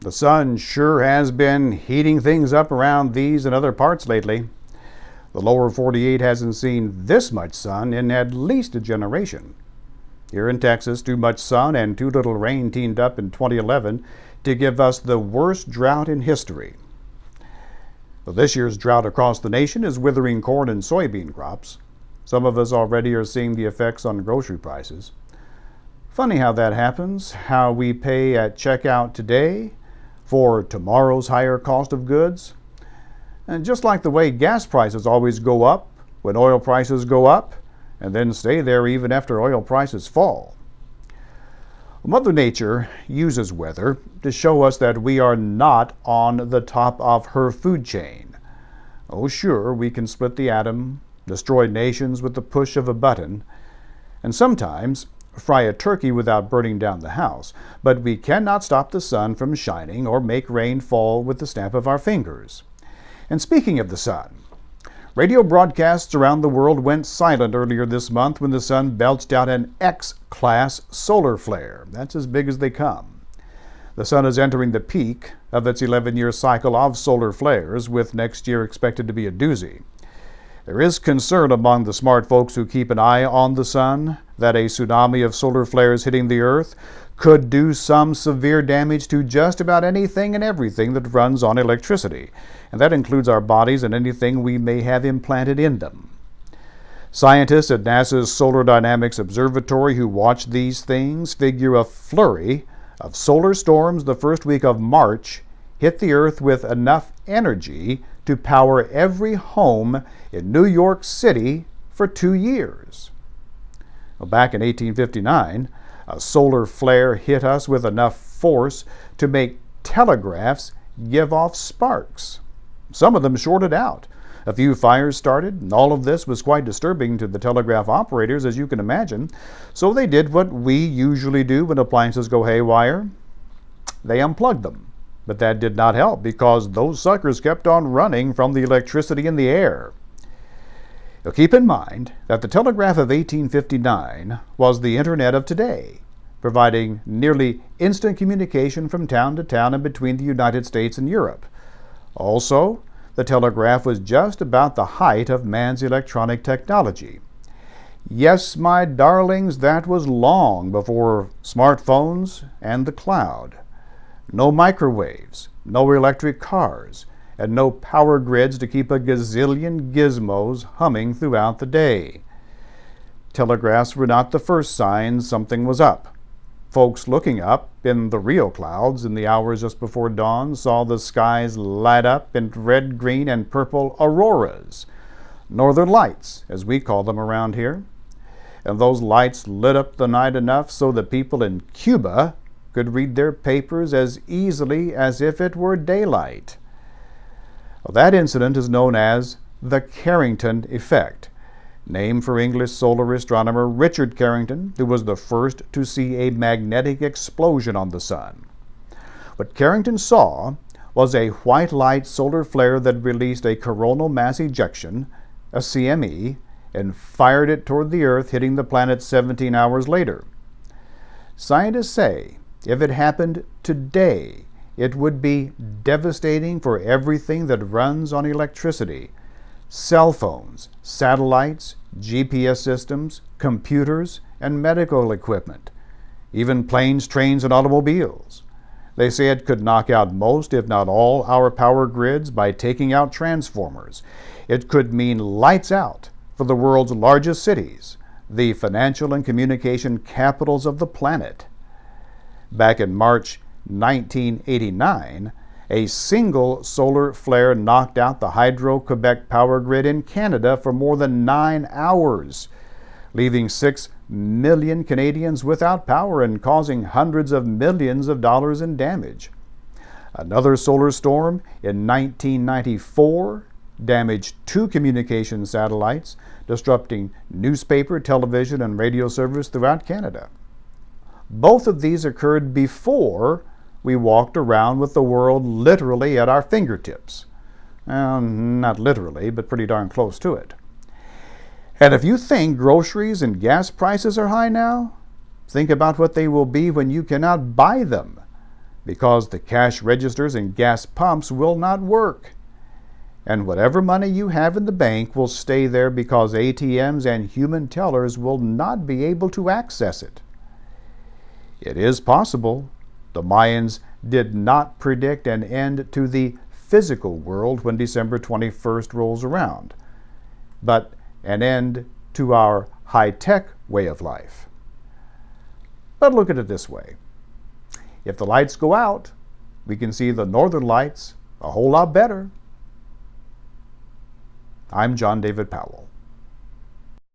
The sun sure has been heating things up around these and other parts lately. The lower 48 hasn't seen this much sun in at least a generation. Here in Texas, too much sun and too little rain teamed up in 2011 to give us the worst drought in history. Well, this year's drought across the nation is withering corn and soybean crops. Some of us already are seeing the effects on grocery prices. Funny how that happens, how we pay at checkout today for tomorrow's higher cost of goods. And just like the way gas prices always go up when oil prices go up, and then stay there even after oil prices fall. Mother Nature uses weather to show us that we are not on the top of her food chain. Oh sure, we can split the atom, destroy nations with the push of a button, and sometimes fry a turkey without burning down the house, but we cannot stop the sun from shining or make rain fall with the snap of our fingers. And speaking of the sun, radio broadcasts around the world went silent earlier this month when the sun belched out an X-class solar flare. That's as big as they come. The sun is entering the peak of its 11-year cycle of solar flares, with next year expected to be a doozy. There is concern among the smart folks who keep an eye on the sun that a tsunami of solar flares hitting the Earth could do some severe damage to just about anything and everything that runs on electricity, and that includes our bodies and anything we may have implanted in them. Scientists at NASA's Solar Dynamics Observatory who watch these things figure a flurry of solar storms the first week of March hit the Earth with enough energy to power every home in New York City for 2 years. Well, back in 1859, a solar flare hit us with enough force to make telegraphs give off sparks. Some of them shorted out. A few fires started, and all of this was quite disturbing to the telegraph operators, as you can imagine. So they did what we usually do when appliances go haywire. They unplugged them. But that did not help because those suckers kept on running from the electricity in the air. Now keep in mind that the telegraph of 1859 was the internet of today, providing nearly instant communication from town to town and between the United States and Europe. Also, the telegraph was just about the height of man's electronic technology. Yes, my darlings, that was long before smartphones and the cloud. No microwaves, no electric cars, and no power grids to keep a gazillion gizmos humming throughout the day. Telegraphs were not the first sign something was up. Folks looking up in the real clouds in the hours just before dawn saw the skies light up in red, green, and purple auroras, northern lights, as we call them around here. And those lights lit up the night enough so the people in Cuba could read their papers as easily as if it were daylight. Well, that incident is known as the Carrington effect, named for English solar astronomer Richard Carrington, who was the first to see a magnetic explosion on the sun. What Carrington saw was a white light solar flare that released a coronal mass ejection, a CME, and fired it toward the Earth, hitting the planet 17 hours later. Scientists say if it happened today, it would be devastating for everything that runs on electricity: cell phones, satellites, GPS systems, computers, and medical equipment, even planes, trains, and automobiles. They say it could knock out most, if not all, our power grids by taking out transformers. It could mean lights out for the world's largest cities, the financial and communication capitals of the planet. Back in March 1989, a single solar flare knocked out the hydro-quebec power grid in Canada for more than 9 hours, leaving 6 million Canadians without power and causing hundreds of millions of dollars in damage. Another solar storm in 1994 damaged 2 communication satellites, disrupting newspaper, television, and radio service throughout Canada. Both of these occurred before we walked around with the world literally at our fingertips. Not literally, but pretty darn close to it. And if you think groceries and gas prices are high now, think about what they will be when you cannot buy them. because the cash registers and gas pumps will not work. And whatever money you have in the bank will stay there because ATMs and human tellers will not be able to access it. It is possible the Mayans did not predict an end to the physical world when December 21st rolls around, but an end to our high-tech way of life. But look at it this way. If the lights go out, we can see the northern lights a whole lot better. I'm John David Powell.